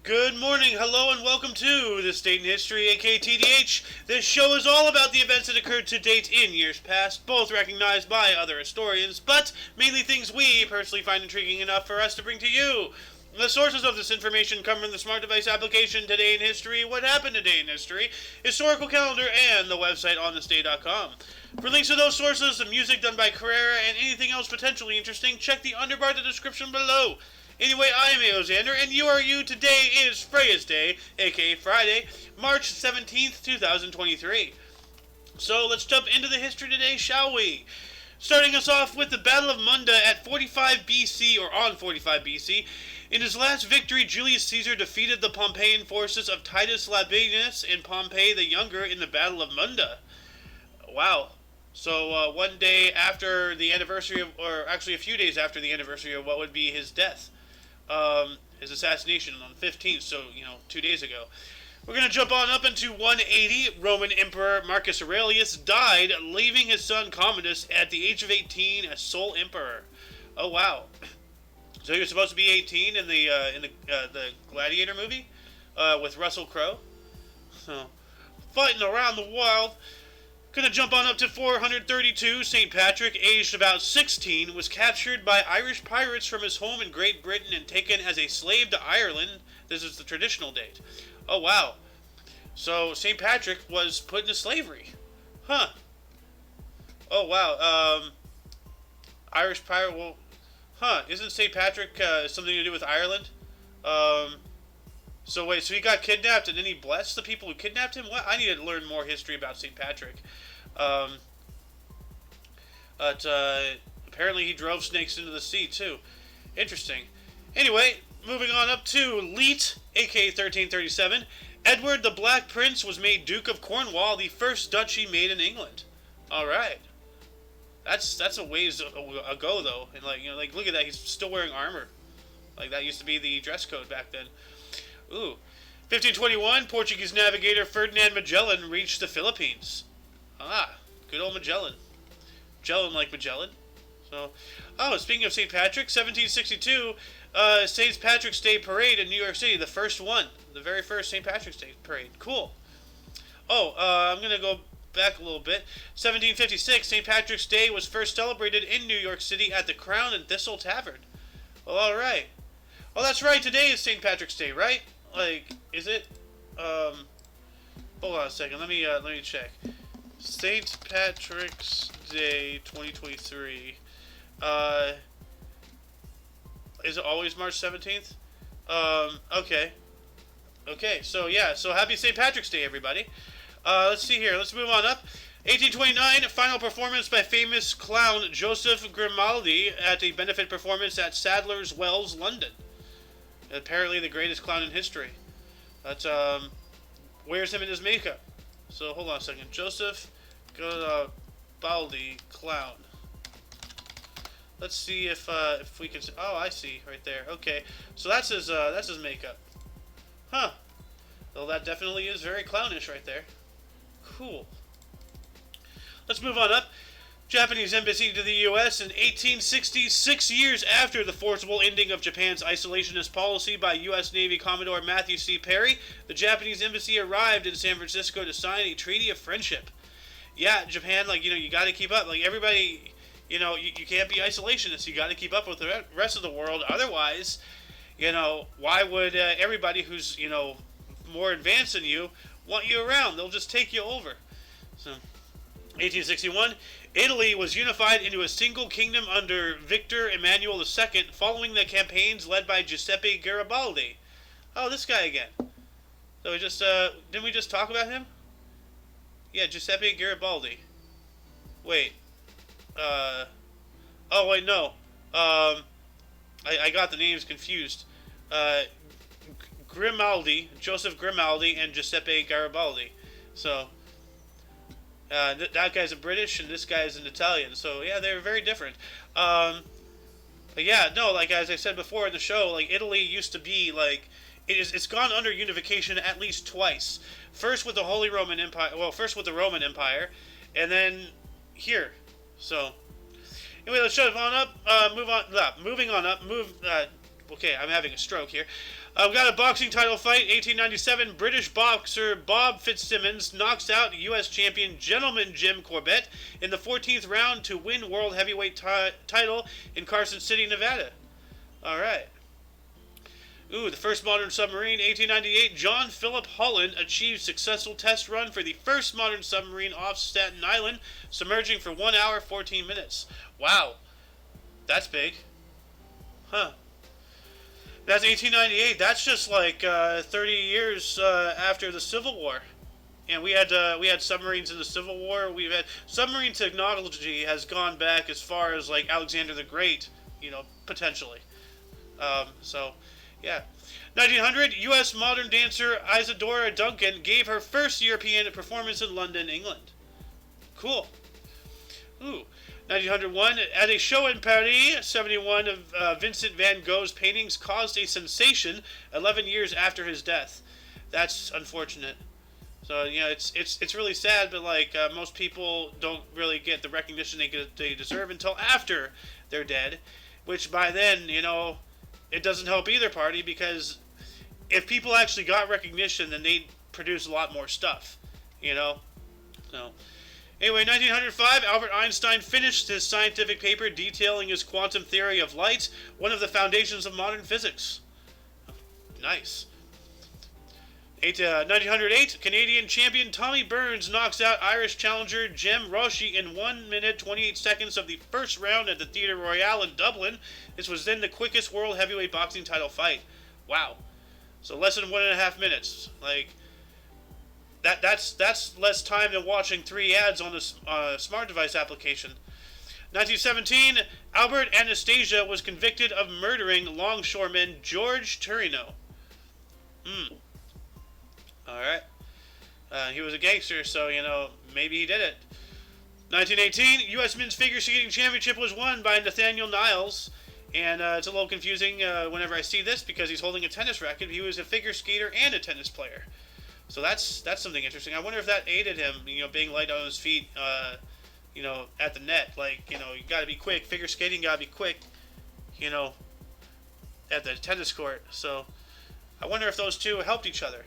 Good morning, hello, and welcome to This Date in History, aka TDH. This show is all about the events that occurred to date in years past, both recognized by other historians, but mainly things we personally find intriguing enough for us to bring to you. The sources of this information come from the smart device application Today in History, What Happened Today in History, Historical Calendar, and the website onthisday.com. For links to those sources, the music done by Carrera, and anything else potentially interesting, check the underbar of the description below. Anyway, I'm Aoxander, and you are you. Today is Freya's Day, aka Friday, March 17th, 2023. So let's jump into the history today, shall we? Starting us off with the Battle of Munda at 45 BC, or on 45 BC. In his last victory, Julius Caesar defeated the Pompeian forces of Titus Labienus and Pompey the Younger in the Battle of Munda. Wow. So one day after the anniversary of, or actually a few days after the anniversary of what would be his death. His assassination on the 15th, so, 2 days ago. We're going to jump on up into 180. Roman Emperor Marcus Aurelius died, leaving his son Commodus at the age of 18 as sole emperor. Oh, wow. So he was supposed to be 18 in the Gladiator movie with Russell Crowe. So, fighting around the world. Gonna jump on up to 432. St. Patrick, aged about 16, was captured by Irish pirates from his home in Great Britain and taken as a slave to Ireland. This is the traditional date. Oh, wow. So, St. Patrick was put into slavery. Huh. Oh, wow. Irish pirate, well, isn't St. Patrick something to do with Ireland? So wait, so he got kidnapped and then he blessed the people who kidnapped him? What? I need to learn more history about St. Patrick. But apparently he drove snakes into the sea too. Interesting. Anyway, moving on up to Leet, aka 1337. Edward the Black Prince was made Duke of Cornwall, the first duchy made in England. Alright. That's a ways ago though. And look at that, he's still wearing armor. Like that used to be the dress code back then. Ooh. 1521, Portuguese navigator Ferdinand Magellan reached the Philippines. Ah, good old Magellan. Magellan like Magellan. So, speaking of St. Patrick, 1762, St. Patrick's Day Parade in New York City, the first one. The very first St. Patrick's Day Parade. Cool. I'm going to go back a little bit. 1756, St. Patrick's Day was first celebrated in New York City at the Crown and Thistle Tavern. Well, alright. Oh, that's right, today is St. Patrick's Day, right? Is it? Hold on a second, let me check. St. Patrick's Day 2023. Is it always March 17th? Okay. Okay, so yeah, so happy St. Patrick's Day, everybody. Let's see here, let's move on up. 1829, final performance by famous clown Joseph Grimaldi at a benefit performance at Sadler's Wells, London. Apparently the greatest clown in history. That's, wears him in his makeup. So, hold on a second. Joseph Grimaldi, clown. Let's see if we can... Oh, I see. Right there. Okay. So that's his makeup. Huh. Well, that definitely is very clownish right there. Cool. Let's move on up. Japanese embassy to the U.S. in 1860, 6 years after the forcible ending of Japan's isolationist policy by U.S. Navy Commodore Matthew C. Perry, the Japanese embassy arrived in San Francisco to sign a treaty of friendship. Yeah, Japan, you got to keep up. Everybody, you can't be isolationist. You got to keep up with the rest of the world. Otherwise, why would everybody who's, more advanced than you want you around? They'll just take you over. So, 1861, Italy was unified into a single kingdom under Victor Emmanuel II following the campaigns led by Giuseppe Garibaldi. Oh, this guy again. So we just, didn't we just talk about him? Yeah, Giuseppe Garibaldi. Wait. Oh, wait, no. I got the names confused. Grimaldi, Joseph Grimaldi, and Giuseppe Garibaldi. So... that guy's a British and this guy's an Italian, so yeah, they're very different. But yeah, no, as I said before in the show, Italy used to be it's gone under unification at least twice. First with the Holy Roman Empire, first with the Roman Empire, and then here. So anyway, let's shut on up. Moving on up. Okay, I'm having a stroke here. I've got a boxing title fight. 1897, British boxer Bob Fitzsimmons knocks out U.S. champion Gentleman Jim Corbett in the 14th round to win world heavyweight title in Carson City, Nevada. All right. Ooh, the first modern submarine, 1898, John Philip Holland achieved successful test run for the first modern submarine off Staten Island, submerging for 1 hour, 14 minutes. Wow. That's big. Huh. That's 1898. That's just like 30 years after the Civil War. And we had submarines in the Civil War. We've had submarine technology has gone back as far as like Alexander the Great, potentially. So, yeah. 1900, U.S. modern dancer Isadora Duncan gave her first European performance in London, England. Cool. Ooh. 1901, at a show in Paris, 71 of Vincent van Gogh's paintings caused a sensation 11 years after his death. That's unfortunate. So, it's really sad, but most people don't really get the recognition they deserve until after they're dead, which by then, it doesn't help either party, because if people actually got recognition, then they'd produce a lot more stuff, So, anyway, 1905, Albert Einstein finished his scientific paper detailing his quantum theory of light, one of the foundations of modern physics. Nice. 1908, Canadian champion Tommy Burns knocks out Irish challenger Jem Roshi in 1 minute 28 seconds of the first round at the Theatre Royal in Dublin. This was then the quickest world heavyweight boxing title fight. Wow. So less than 1.5 minutes. That's less time than watching 3 ads on a smart device application. 1917, Albert Anastasia was convicted of murdering longshoreman George Turino. Alright. He was a gangster, so, maybe he did it. 1918, U.S. Men's Figure Skating Championship was won by Nathaniel Niles. And it's a little confusing whenever I see this, because he's holding a tennis racket. He was a figure skater and a tennis player. So that's something interesting. I wonder if that aided him, being light on his feet, at the net. You gotta be quick. Figure skating gotta be quick, at the tennis court. So I wonder if those two helped each other.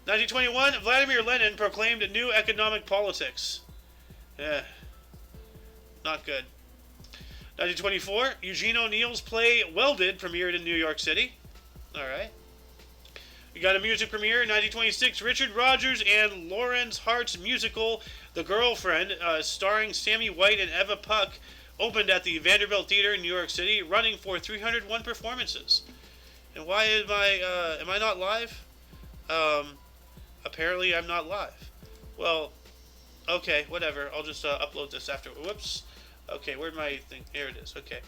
1921, Vladimir Lenin proclaimed a new economic politics. Not good. 1924, Eugene O'Neill's play Welded premiered in New York City. Alright. We got a music premiere in 1926. Richard Rodgers and Lawrence Hart's musical The Girlfriend, starring Sammy White and Eva Puck, opened at the Vanderbilt Theater in New York City, running for 301 performances. And why am I not live? Apparently I'm not live. Well, okay, whatever. I'll just upload this after. Whoops. Okay, where'd my thing? Here it is. Okay.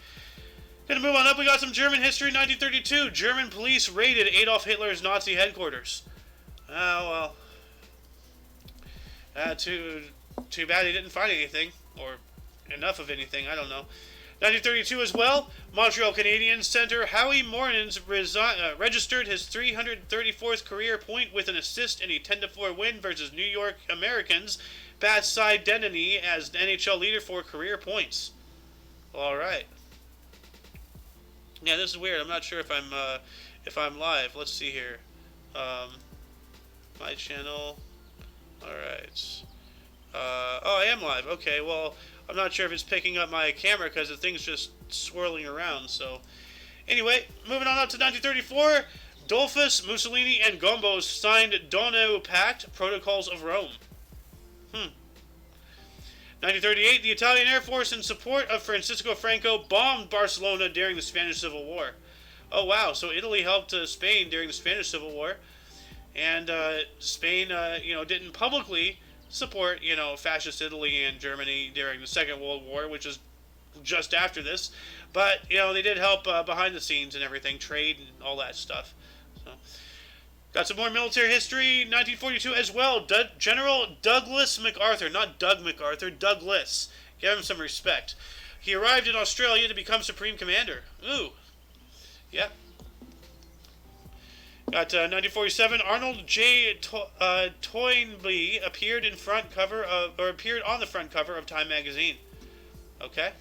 Gonna move on up. We got some German history. 1932, German police raided Adolf Hitler's Nazi headquarters. Oh, well. Too bad he didn't find anything. Or enough of anything. I don't know. 1932 as well, Montreal Canadiens center Howie Morenz registered his 334th career point with an assist in a 10-4 win versus New York Americans, Pat Cy Denny as the NHL leader for career points. All right. Yeah, this is weird. I'm not sure if I'm live. Let's see here. My channel. All right. Oh, I am live. Okay. Well, I'm not sure if it's picking up my camera because the thing's just swirling around. So, anyway, moving on up to 1934, Dolphus, Mussolini, and Gombos signed Donau Pact, Protocols of Rome. 1938, the Italian Air Force, in support of Francisco Franco, bombed Barcelona during the Spanish Civil War. Oh, wow. So Italy helped Spain during the Spanish Civil War. And Spain, didn't publicly support, fascist Italy and Germany during the Second World War, which is just after this. But, they did help behind the scenes and everything, trade and all that stuff. So, got some more military history. 1942 as well. General Douglas MacArthur, not Doug MacArthur, Douglas. Give him some respect. He arrived in Australia to become Supreme Commander. Ooh. Yep. Got 1947. Arnold J. Toynbee appeared on the front cover of Time magazine. Okay.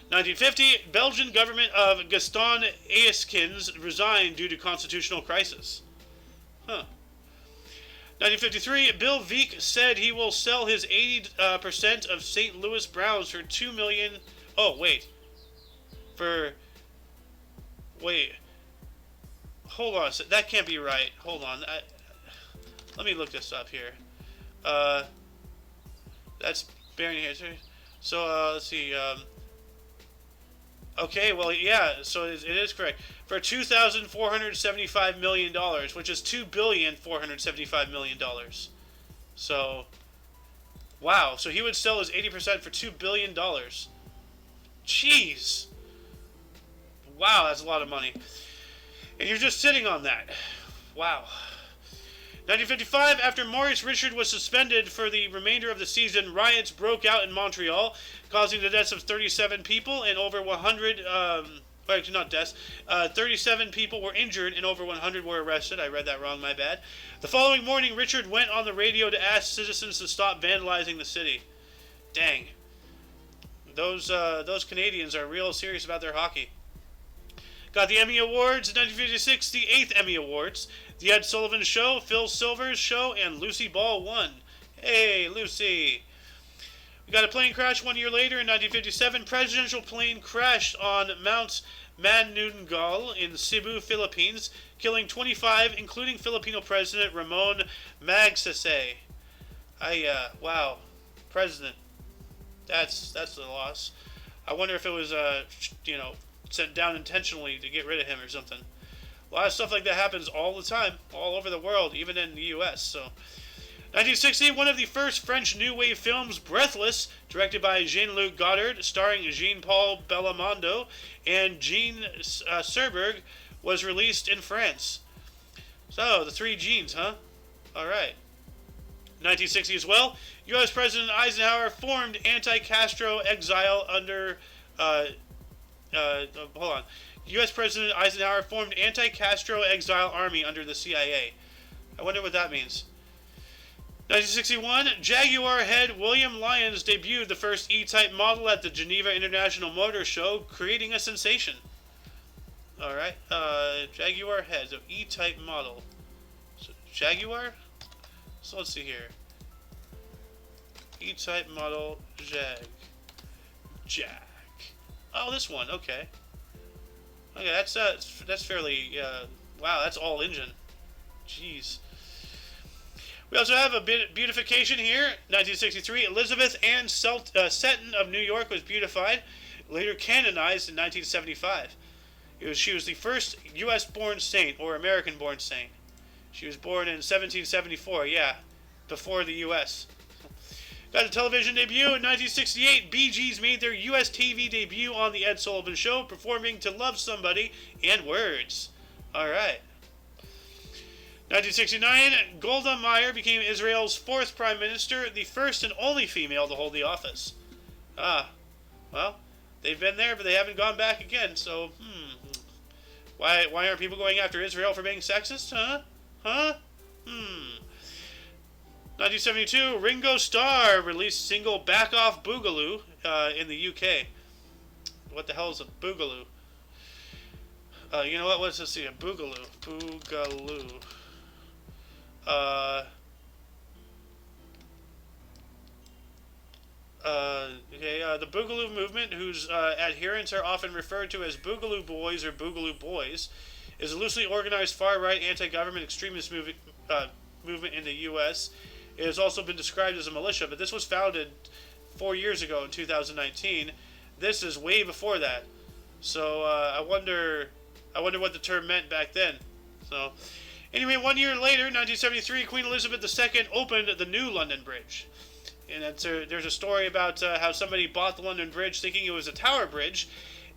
1950, Belgian government of Gaston Eyskens resigned due to constitutional crisis. Huh. 1953, Bill Veeck said he will sell his 80% of St. Louis Browns for $2 million. Oh, wait. Wait. Hold on. That can't be right. Hold on. Let me look this up here. That's Baron here. So, let's see. Okay, well, yeah, so it is correct. For $2,475 million, which is $2,475 million. So, wow. So he would sell his 80% for $2 billion. Jeez. Wow, that's a lot of money. And you're just sitting on that. Wow. 1955, after Maurice Richard was suspended for the remainder of the season, riots broke out in Montreal, causing the deaths of 37 people and over 100, actually not deaths, 37 people were injured and over 100 were arrested. I read that wrong, my bad. The following morning, Richard went on the radio to ask citizens to stop vandalizing the city. Dang. Those Canadians are real serious about their hockey. Got the Emmy Awards in 1956, the 8th Emmy Awards. The Ed Sullivan Show, Phil Silvers Show, and Lucy Ball won. Hey, Lucy. We got a plane crash 1 year later in 1957. Presidential plane crashed on Mount Manungal in Cebu, Philippines, killing 25, including Filipino President Ramon Magsaysay. Wow. President. That's the loss. I wonder if it was, sent down intentionally to get rid of him or something. A lot of stuff like that happens all the time, all over the world, even in the U.S. So, 1960, one of the first French New Wave films, Breathless, directed by Jean-Luc Godard, starring Jean-Paul Belmondo and Jean Serberg, was released in France. So, the three Jeans, huh? All right. 1960 as well, U.S. President Eisenhower formed anti-Castro exile under... hold on. U.S. President Eisenhower formed anti-Castro exile army under the CIA. I wonder what that means. 1961, Jaguar head William Lyons debuted the first E-Type model at the Geneva International Motor Show, creating a sensation. Alright, Jaguar head, so E-Type model. So, Jaguar? So let's see here. E-Type model, Jag. Oh, this one, okay. Okay, that's fairly, wow, that's all engine. Jeez. We also have a bit beautification here. 1963, Elizabeth Ann Seton of New York was beautified, later canonized in 1975. She was the first U.S.-born saint, or American-born saint. She was born in 1774, yeah, before the U.S. Got a television debut in 1968. Bee Gees made their U.S. TV debut on The Ed Sullivan Show, performing To Love Somebody and Words. Alright. 1969, Golda Meir became Israel's fourth prime minister, the first and only female to hold the office. Well, they've been there, but they haven't gone back again, so, Why aren't people going after Israel for being sexist, huh? 1972, Ringo Starr released single Back Off Boogaloo in the UK. What the hell is a boogaloo? You know what? Let's just see. A boogaloo. Boogaloo. The Boogaloo movement, whose adherents are often referred to as Boogaloo Boys or Boogaloo Boys, is a loosely organized far-right anti-government extremist movement in the U.S. It has also been described as a militia, but this was founded 4 years ago in 2019. This is way before that. So I wonder what the term meant back then. So anyway, 1 year later, 1973, Queen Elizabeth II opened the new London Bridge. And there's a story about how somebody bought the London Bridge thinking it was a tower bridge,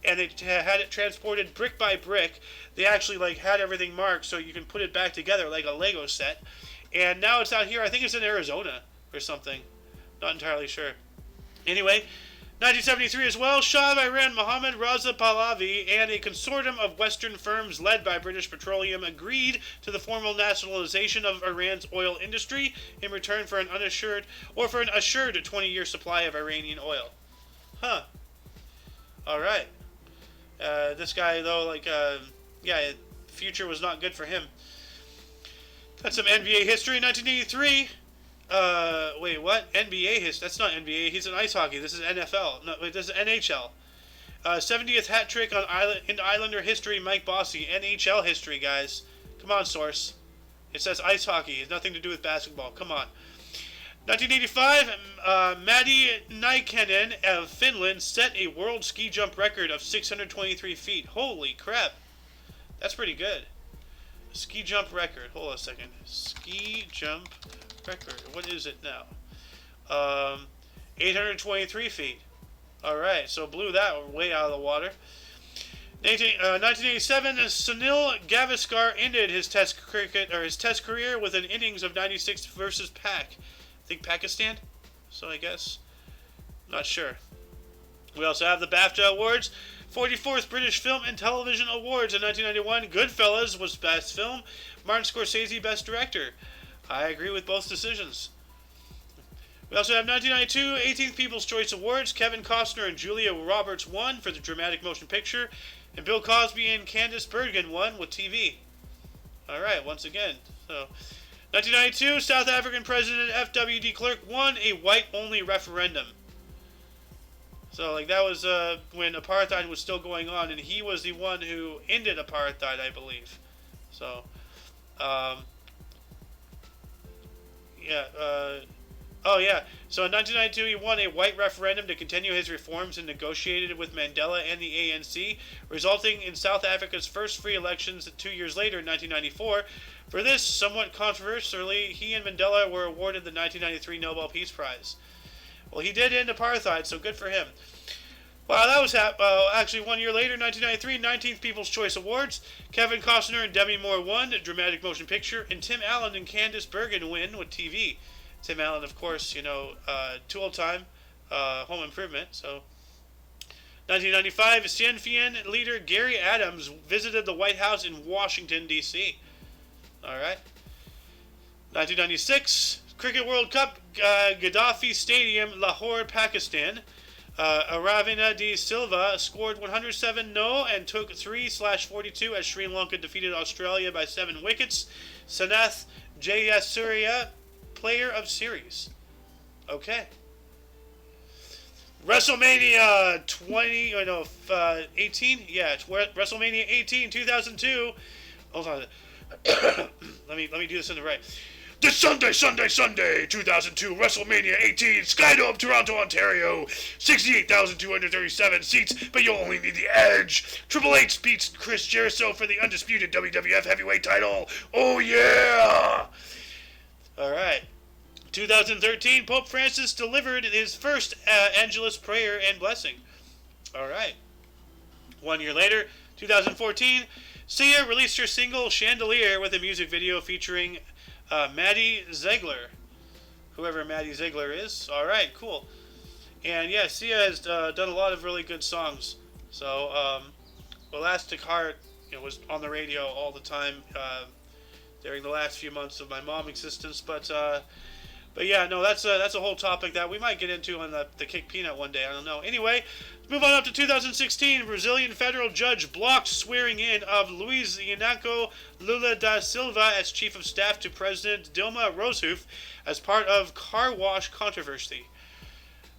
and they had it transported brick by brick. They actually had everything marked so you can put it back together like a Lego set. And now it's out here. I think it's in Arizona or something. Not entirely sure. Anyway, 1973 as well, Shah of Iran Mohammad Raza Pahlavi and a consortium of Western firms led by British Petroleum agreed to the formal nationalization of Iran's oil industry in return for an assured 20-year supply of Iranian oil. Huh. All right. This guy though, yeah, future was not good for him. Got some NBA history. 1983. Wait, what? NBA history? That's not NBA. He's in ice hockey. This is NFL. No, wait, this is NHL. 70th hat trick in Islander history. Mike Bossy. NHL history, guys. Come on, source. It says ice hockey. It has nothing to do with basketball. Come on. 1985, Matti Nykänen of Finland set a world ski jump record of 623 feet. Holy crap. That's pretty good. Ski jump record. Hold on a second. Ski jump record. What is it now? 823 feet. Alright, so blew that way out of the water. 1987, Sunil Gavaskar ended his Test career with an innings of 96 versus I think Pakistan. So I guess, not sure. We also have the BAFTA Awards, 44th British Film and Television Awards in 1991. Goodfellas was Best Film. Martin Scorsese Best Director. I agree with both decisions. We also have 1992 18th People's Choice Awards. Kevin Costner and Julia Roberts won for the dramatic motion picture, and Bill Cosby and Candice Bergen won with TV. All right, once again. So, 1992 South African President F.W. de Klerk won a white-only referendum. So, that was when apartheid was still going on, and he was the one who ended apartheid, I believe. So, So in 1992, he won a white referendum to continue his reforms and negotiated with Mandela and the ANC, resulting in South Africa's first free elections 2 years later in 1994. For this, somewhat controversially, he and Mandela were awarded the 1993 Nobel Peace Prize. Well, he did end apartheid, so good for him. Wow, that was actually 1 year later, 1993, 19th People's Choice Awards. Kevin Costner and Demi Moore won Dramatic Motion Picture, and Tim Allen and Candice Bergen win with TV. Tim Allen, of course, Tool Time, Home Improvement. So, 1995, Sinn Féin leader Gary Adams visited the White House in Washington, D.C. All right. 1996, Cricket World Cup, Gaddafi Stadium, Lahore, Pakistan. Aravina de Silva scored 107 and took 3/42 as Sri Lanka defeated Australia by 7 wickets. Sanath Jayasuriya, Player of Series. Okay. WrestleMania 18? Yeah, WrestleMania 18, 2002. Hold on. let me do this in the right. This Sunday, 2002, WrestleMania 18, Skydome, Toronto, Ontario. 68,237 seats, but you'll only need the edge. Triple H beats Chris Jericho for the undisputed WWF Heavyweight title. Oh, yeah! All right. 2013, Pope Francis delivered his first Angelus prayer and blessing. All right. 1 year later, 2014, Sia released her single Chandelier with a music video featuring Maddie Ziegler. Whoever Maddie Ziegler is. All right, cool. And yeah, Sia has done a lot of really good songs. So, Elastic Heart was on the radio all the time during the last few months of my mom's existence. But yeah, no, that's a whole topic that we might get into on the Kick Peanut one day. I don't know. Anyway, move on up to 2016. Brazilian federal judge blocked swearing in of Luiz Inácio Lula da Silva as chief of staff to President Dilma Rousseff as part of car wash controversy.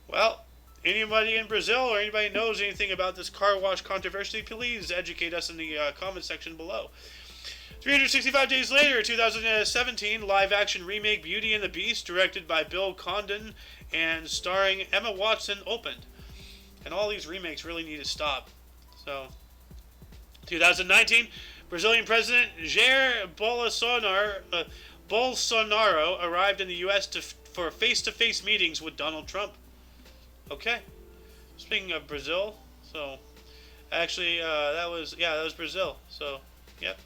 Well, anybody in Brazil or anybody knows anything about this car wash controversy, please educate us in the comment section below. 365 days later, 2017, live-action remake Beauty and the Beast, directed by Bill Condon and starring Emma Watson, opened. And all these remakes really need to stop. So, 2019, Brazilian President Jair Bolsonaro arrived in the U.S. for face-to-face meetings with Donald Trump. Okay. Speaking of Brazil, so actually that was Brazil. So, yep.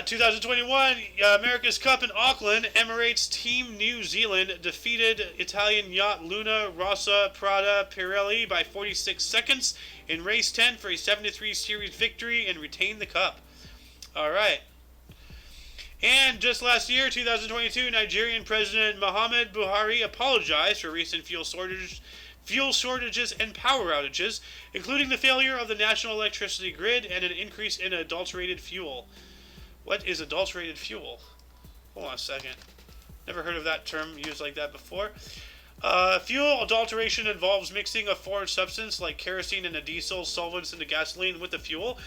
2021, America's Cup in Auckland, Emirates Team New Zealand defeated Italian yacht Luna Rossa Prada Pirelli by 46 seconds in race 10 for a 7-3 series victory and retained the cup. All right. And just last year, 2022, Nigerian President Muhammad Buhari apologized for recent fuel fuel shortages, and power outages, including the failure of the national electricity grid and an increase in adulterated fuel. What is adulterated fuel? Hold on a second. Never heard of that term used like that before. Fuel adulteration involves mixing a foreign substance like kerosene and a diesel solvents into gasoline with the fuel.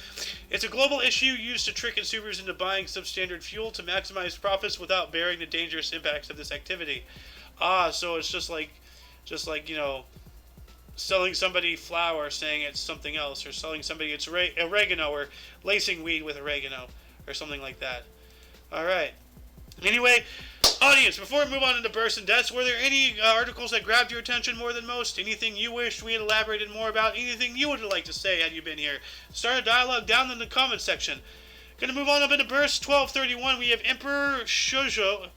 It's a global issue used to trick consumers into buying substandard fuel to maximize profits without bearing the dangerous impacts of this activity. So it's just like selling somebody flour saying it's something else, or selling somebody it's oregano, or lacing weed with oregano, or something like that. All right. Anyway, audience, before we move on into bursts and deaths, were there any articles that grabbed your attention more than most? Anything you wished we had elaborated more about? Anything you would like to say had you been here? Start a dialogue down in the comment section. Going to move on up into burst 1231. We have Emperor Shijo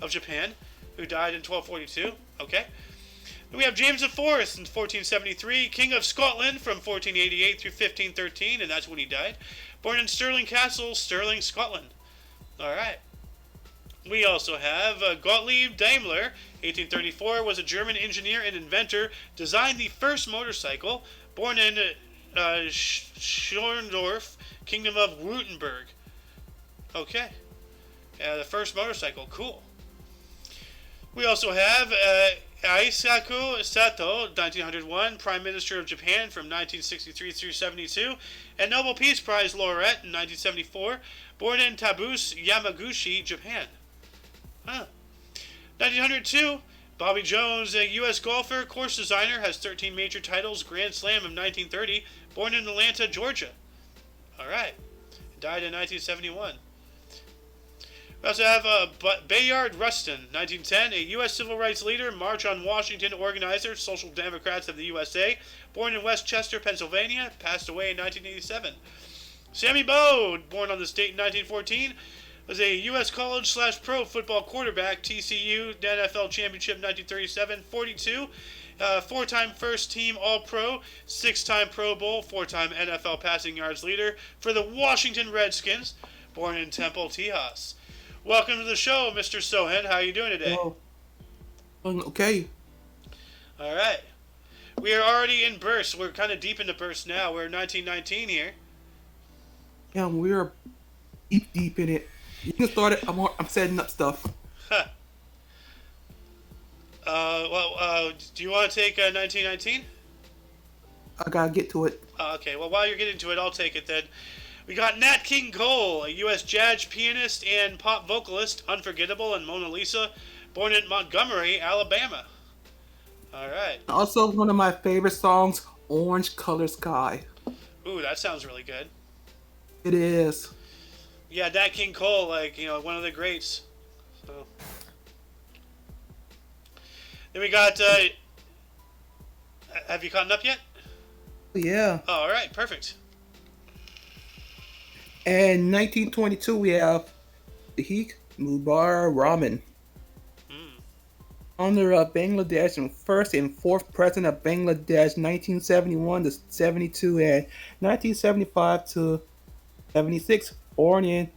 of Japan, who died in 1242. Okay. Then we have James IV in 1473, King of Scotland from 1488 through 1513, and that's when he died. Born in Stirling Castle, Stirling, Scotland. All right. We also have Gottlieb Daimler, 1834, was a German engineer and inventor, designed the first motorcycle, born in Schorndorf, Kingdom of Württemberg. Okay. The first motorcycle, cool. We also have Eisaku Sato, 1901, Prime Minister of Japan from 1963 through 72, and Nobel Peace Prize laureate in 1974, born in Tabus, Yamaguchi, Japan. 1902, Bobby Jones, a U.S. golfer, course designer, has 13 major titles, Grand Slam of 1930, born in Atlanta, Georgia. All right. Died in 1971. We also have Bayard Rustin, 1910, a U.S. civil rights leader, March on Washington organizer, Social Democrats of the USA, born in Westchester, Pennsylvania, passed away in 1987. Sammy Bode, born on this date in 1914, was a U.S. college/pro football quarterback, TCU, NFL Championship 1937, 42, four-time first-team All-Pro, six-time Pro Bowl, four-time NFL passing yards leader for the Washington Redskins, born in Temple, Tejas. Welcome to the show, Mr. Sohan. How are you doing today? Well, okay. All right. We are already in bursts. We're kind of deep into bursts now. We're 1919 here. Yeah, we're deep in it. You can start it. I'm setting up stuff. Huh. Do you want to take 1919? I gotta get to it. Okay. Well, while you're getting to it, I'll take it then. We got Nat King Cole, a U.S. jazz pianist and pop vocalist, Unforgettable and Mona Lisa, born in Montgomery, Alabama. All right. Also, one of my favorite songs, Orange Color Sky. Ooh, that sounds really good. It is. Yeah, Nat King Cole, one of the greats. So. Then we got, have you caught up yet? Yeah. Oh, all right, perfect. And 1922, we have Sheikh Mujibur Rahman, founder of Bangladesh and first and fourth president of Bangladesh, 1971 to 72, and 1975 to 76. Born in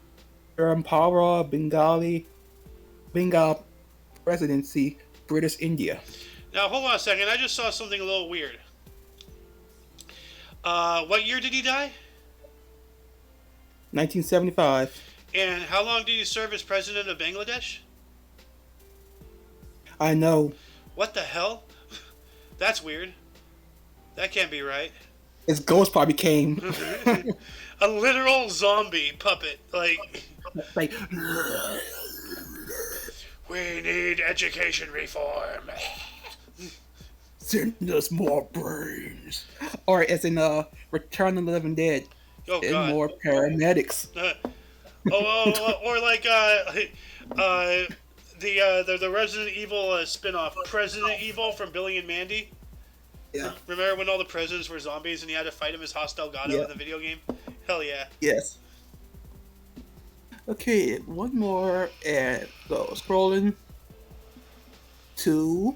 Rampura, Bengal Presidency, British India. Now, hold on a second. I just saw something a little weird. What year did he die? 1975. And how long did he serve as president of Bangladesh? I know. What the hell? That's weird. That can't be right. His ghost probably came. A literal zombie puppet. Like, we need education reform. Send us more brains. Or as in Return of the Living Dead. Oh, and God. more paramedics. Or like the Resident Evil spin-off, President Evil from Billy and Mandy. Yeah. Remember when all the presidents were zombies and you had to fight them as Hostel Gato in the video game? Hell yeah. Yes. Okay, one more, and go scrolling to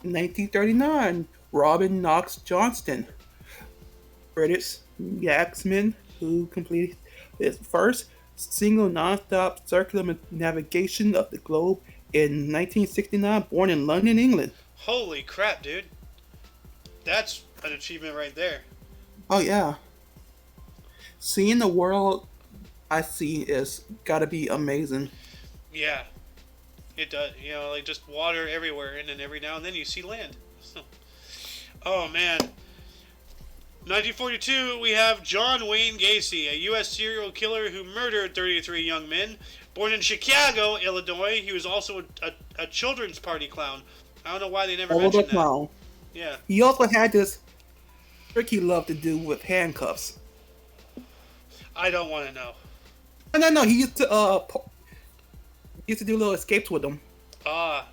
1939. Robin Knox Johnston, British yaxman who completed his first single non-stop circular navigation of the globe in 1969, born in London, England. Holy crap, dude. That's an achievement right there. Oh yeah, seeing the world I see is gotta be amazing. Yeah, it does. Like just water everywhere, and then every now and then you see land. Oh man. 1942, we have John Wayne Gacy, a U.S. serial killer who murdered 33 young men. Born in Chicago, Illinois, he was also a children's party clown. I don't know why they never All the mentioned that. clown. Yeah. He also had this trick he loved to do with handcuffs. I don't want to know. No. He used to do little escapes with them. Ah.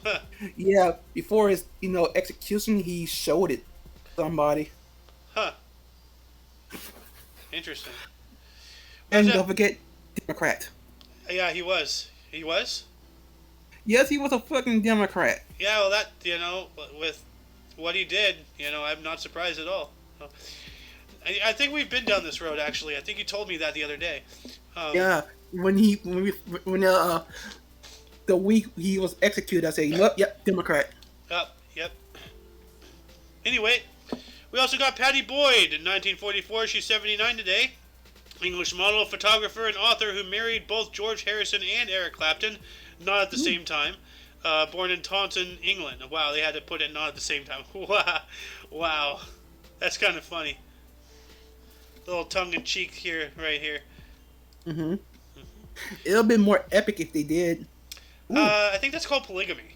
Huh. Yeah, before his execution, he showed it to somebody. Huh. Interesting. And don't forget, Democrat. Yeah, he was. He was? Yes, he was a fucking Democrat. Yeah, well, that, with what he did, I'm not surprised at all. I think we've been down this road, actually. I think you told me that the other day. Yeah, when the week he was executed, I said, yep, Democrat. Yep. Anyway, we also got Patty Boyd in 1944. She's 79 today. English model, photographer, and author who married both George Harrison and Eric Clapton, not at the same time. Born in Taunton, England. Wow, they had to put it not at the same time. Wow. That's kind of funny. Little tongue-in-cheek here, right here. Mm-hmm. It would have been more epic if they did. I think that's called polygamy.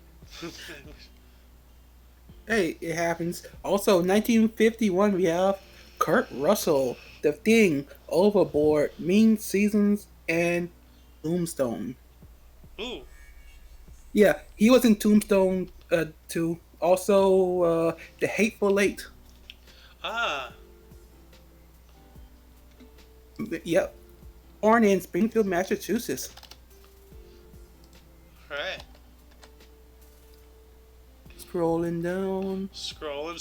Hey, it happens. Also, 1951, we have Kurt Russell, The Thing, Overboard, Mean Seasons, and Tombstone. Ooh. Yeah, he was in Tombstone too. Also, The Hateful Eight. Ah. Yep. Born in Springfield, Massachusetts. Alright. Scrolling down. Scrolling,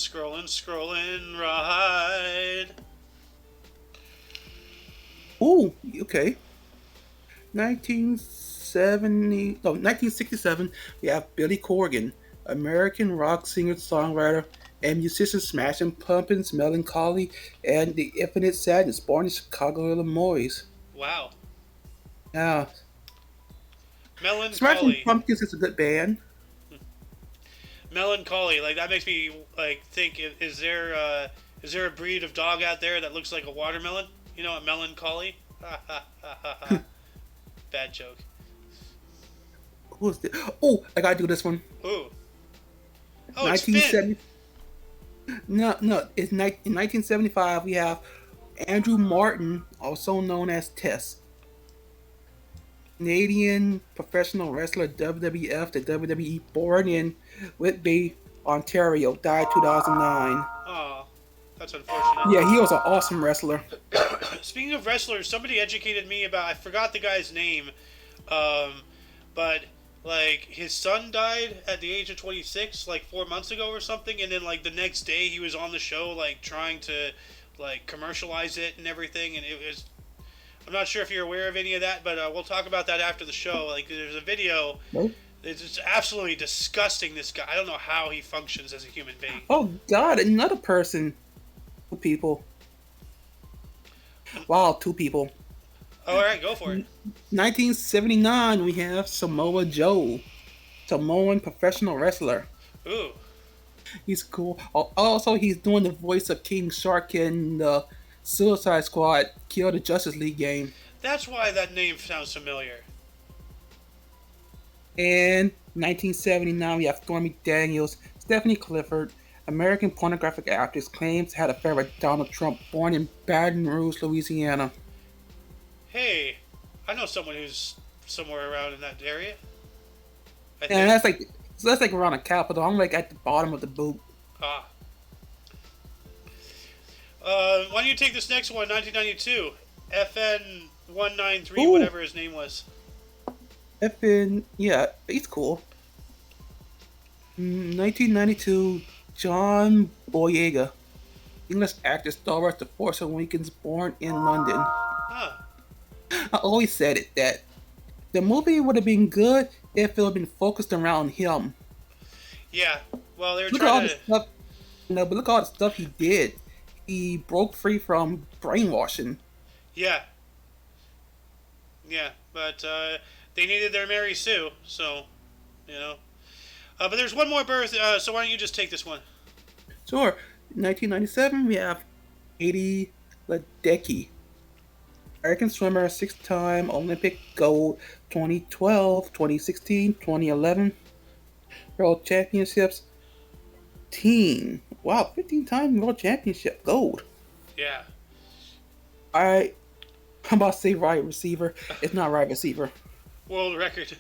right. Ooh, okay. 1967, we have Billy Corgan, American rock singer-songwriter and musician, Smashing Pumpkins, Melancholy, and The Infinite Sadness, born in Chicago, Illinois. Wow. Yeah. Smashing Melancholy. Pumpkins is a good band. Melancholy. Like, that makes me, like, think, is there a breed of dog out there that looks like a watermelon? You know, a melancholy? Ha ha ha ha ha. Bad joke. Who's this? Oh, I gotta do this one. Ooh. Oh, it's Finn. No, it's in 1975. We have Andrew Martin, also known as Tess, Canadian professional wrestler, WWF to WWE, born in Whitby, Ontario, died 2009. Oh, that's unfortunate. Yeah, he was an awesome wrestler. Speaking of wrestlers, somebody educated me about, I forgot the guy's name, but like his son died at the age of 26 like 4 months ago or something, and then like the next day he was on the show like trying to like commercialize it and everything, and it was, I'm not sure if you're aware of any of that, but we'll talk about that after the show. Like there's a video. Nope. It's just absolutely disgusting, this guy. I don't know how he functions as a human being. Oh God, another person. 2 people. Wow, 2 people. All right, go for it. 1979, we have Samoa Joe, Samoan professional wrestler. Ooh. He's cool. Also, he's doing the voice of King Shark in the Suicide Squad Kill the Justice League game. That's why that name sounds familiar. And 1979, we have Stormy Daniels, Stephanie Clifford, American pornographic actress, claims had an affair with Donald Trump, born in Baton Rouge, Louisiana. Hey, I know someone who's somewhere around in that area. And that's like around the capital. I'm like at the bottom of the boot. Ah. Why don't you take this next one, 1992. FN 193, whatever his name was. Yeah, he's cool. 1992, John Boyega, English actor, star of The Force Awakens, born in London. Huh. I always said it, that the movie would have been good if it would have been focused around him. Yeah. Well, they were Look at all trying the to. stuff, but look at all the stuff he did. He broke free from brainwashing. Yeah. Yeah. But they needed their Mary Sue, so you know. But there's one more birth. So why don't you just take this one? Sure. 1997, we have Katie Ledecky, American swimmer, six-time Olympic gold, 2012, 2016, 2011 World Championships, Wow, 15-time World Championship gold. Yeah. I'm about to say right receiver. It's not right receiver. World record.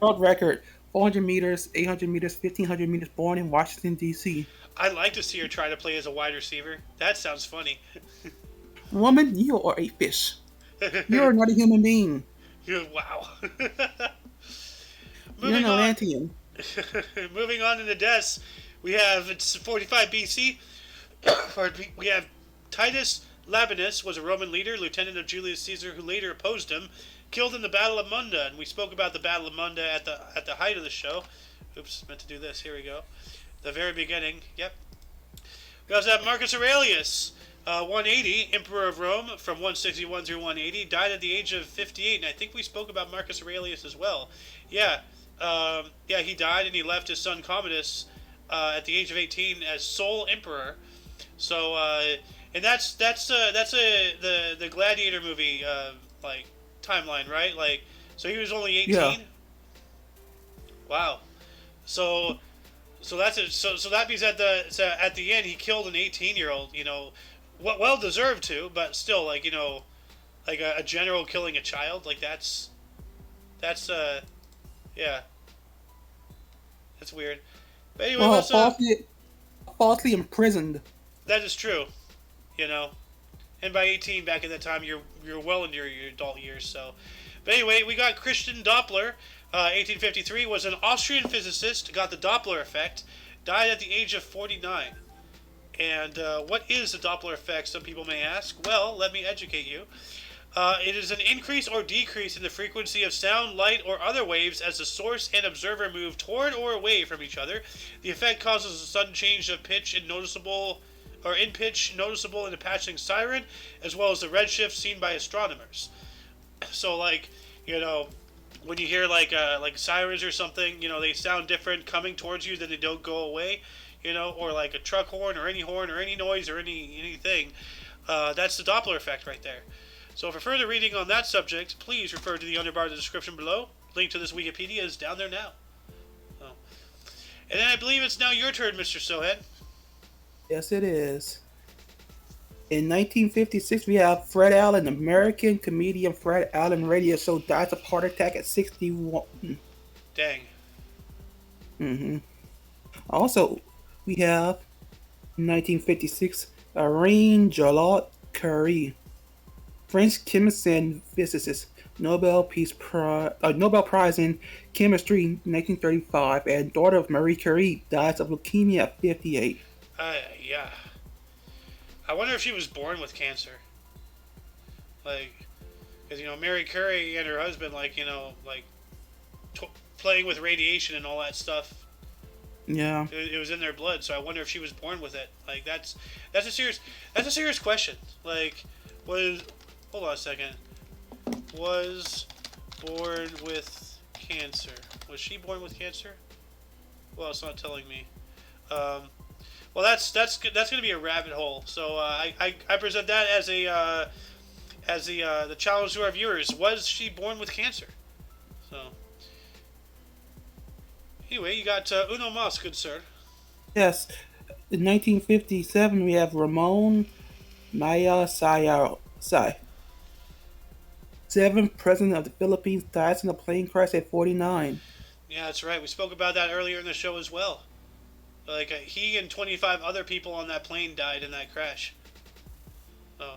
World record, 400 meters, 800 meters, 1500 meters, born in Washington, D.C. I'd like to see her try to play as a wide receiver. That sounds funny. Woman, you are a fish. You are not a human being. Wow. You're an Moving on. Atlantean. Moving on to the deaths, we have it's 45 BC. We have Titus Labienus was a Roman leader, lieutenant of Julius Caesar, who later opposed him, killed in the Battle of Munda, and we spoke about the Battle of Munda at the height of the show. Oops, meant to do this. Here we go. The very beginning. Yep. We also have Marcus Aurelius, 180, Emperor of Rome, from 161 through 180, died at the age of 58, and I think we spoke about Marcus Aurelius as well. Yeah, he died, and he left his son Commodus at the age of 18 as sole emperor. So, and that's the Gladiator movie like timeline, right? Like, so he was only 18. Yeah. Wow. So that's it. So that means at the end he killed an 18-year-old. You know, well deserved to, but still, like, you know, like a general killing a child, like that's yeah, that's weird. But anyway, Well, let's falsely imprisoned. that is true, you know. And by 18 back in that time, you're well into your adult years. So, but anyway, we got Christian Doppler. 1853 was an Austrian physicist. Got the Doppler effect. Died at the age of 49. And what is the Doppler effect? Some people may ask. Well, let me educate you. It is an increase or decrease in the frequency of sound, light, or other waves as the source and observer move toward or away from each other. The effect causes a sudden change of pitch and noticeable in a passing siren, as well as the redshift seen by astronomers. So, like, you know, when you hear like sirens or something, you know, they sound different coming towards you, then they don't go away, you know, or like a truck horn or any noise or anything. That's the Doppler effect right there. So for further reading on that subject, please refer to the underbar of the description below. Link to this Wikipedia is down there now. So, and then I believe it's now your turn, Mr. Sohead. Yes, it is. In 1956, we have Fred Allen, American comedian Fred Allen radio show, dies of heart attack at 61. Dang. Also, we have 1956, Irene Joliot Curie, French chemist and physicist, Nobel Prize in Chemistry 1935, and daughter of Marie Curie, dies of leukemia at 58. Yeah. I wonder if she was born with cancer. Like, because, you know, Mary Curie and her husband, like, you know, like, playing with radiation and all that stuff. Yeah. It was in their blood, so I wonder if she was born with it. Like, that's a serious question. Like, hold on a second. Was born with cancer. Was she born with cancer? Well, it's not telling me. Well, that's gonna be a rabbit hole. So I present that as the challenge to our viewers. Was she born with cancer? So anyway, you got uno mas, good sir. Yes. In 1957, we have Ramon Magsaysay, seventh president of the Philippines, dies in a plane crash at 49. Yeah, that's right. We spoke about that earlier in the show as well. Like, he and 25 other people on that plane died in that crash. So,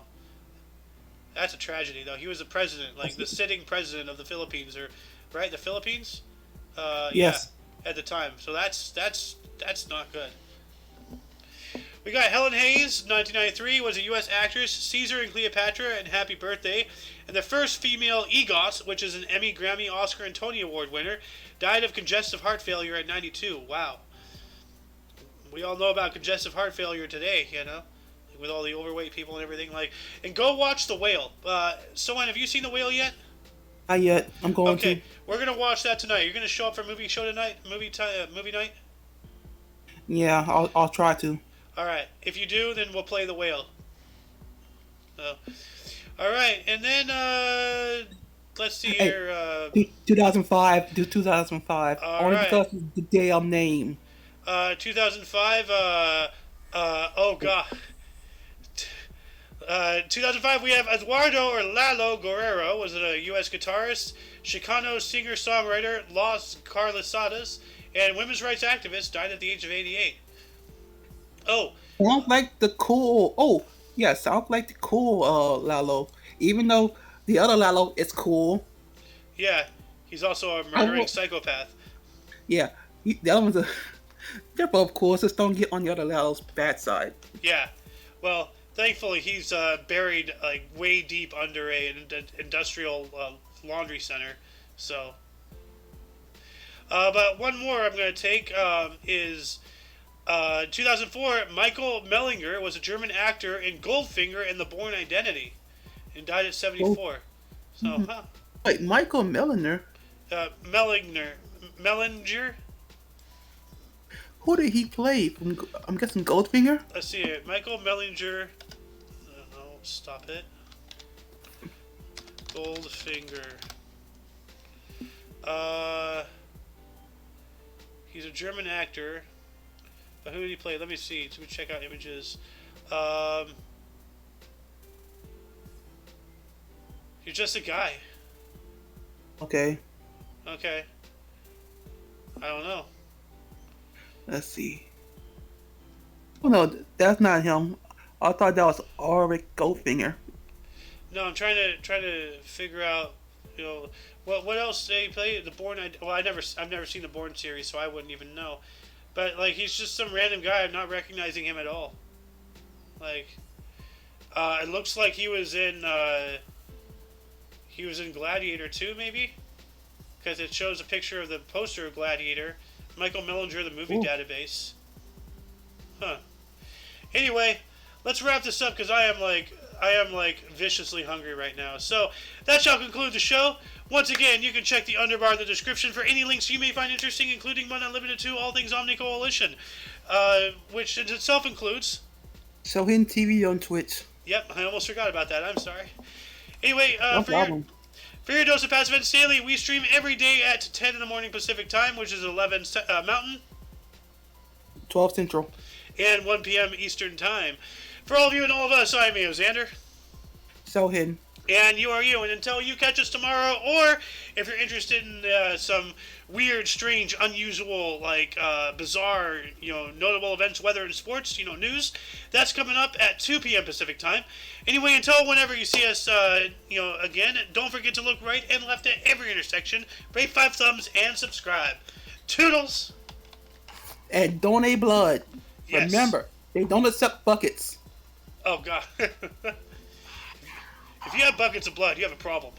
that's a tragedy, though. He was the president, like the sitting president of the Philippines, or right, the Philippines. Yes. Yeah, at the time. So that's not good. We got Helen Hayes, 1993, was a U.S. actress, Caesar and Cleopatra, and Happy Birthday, and the first female EGOT, which is an Emmy, Grammy, Oscar, and Tony Award winner, died of congestive heart failure at 92. Wow. we all know about congestive heart failure today, with all the overweight people and everything. And go watch The Whale. Someone, have you seen The Whale yet? Not yet. I'm going Okay, to. we're gonna watch that tonight. You're gonna show up for movie show tonight, movie night. Yeah, I'll try to. All right. If you do, then we'll play The Whale. All right, and then let's see Hey, here. 2005 to 2005. All Only right. because of the damn name. 2005. Oh god. 2005, we have Eduardo or Lalo Guerrero, was a U.S. guitarist, Chicano singer-songwriter, Los Carlizadas, and women's rights activist, died at the age of 88. Oh, Sounds like the cool. Oh, yeah, sounds like the cool Lalo. Even though the other Lalo is cool. yeah, he's also a I murdering will, psychopath. yeah, the other ones are. They're both cool. Just don't get on the other Lalo's bad side. Yeah, well, thankfully he's buried like way deep under an industrial laundry center. So, but one more I'm going to take is 2004. Michael Mellinger was a German actor in Goldfinger and The Bourne Identity, and died at Oh, 74. So, wait, Michael Milliner. Mellinger. Who did he play? From I'm guessing Goldfinger. Let's see it. Michael Mellinger. No, stop it. Goldfinger. He's a German actor. But who did he play? Let me see. Let me check out images. He's just a guy. Okay, Okay. I don't know. let's see. Oh no, that's not him. I thought that was Ulrich Goldfinger. No, I'm trying to figure out. What else did he play? The Bourne. Well, I've never seen the Bourne series, so I wouldn't even know. But he's just some random guy. I'm not recognizing him at all. Like, it looks like he was in Gladiator 2, maybe, because it shows a picture of the poster of Gladiator. Michael Mellinger, the movie Ooh. database. Huh. Anyway, let's wrap this up because I am viciously hungry right now. So that shall conclude the show. Once again, you can check the underbar in the description for any links you may find interesting, including but not limited to all things Omni Coalition, which in itself includes. So hidden TV on Twitch. Yep, I almost forgot about that. I'm sorry. Anyway, No problem. for your dose of Passive Events Daily, we stream every day at 10 in the morning Pacific Time, which is 11 Mountain, 12 Central. and 1 p.m. Eastern Time. For all of you and all of us, I'm Xander. So hidden. And you are you. And until you catch us tomorrow, or if you're interested in some weird, strange, unusual, bizarre, notable events, weather, and sports, news, that's coming up at 2 p.m. Pacific Time. Anyway, until whenever you see us, again, don't forget to look right and left at every intersection, rate 5 thumbs, and subscribe. Toodles! And donate blood. Yes. Remember, they don't accept buckets. Oh, God. If you have buckets of blood, you have a problem.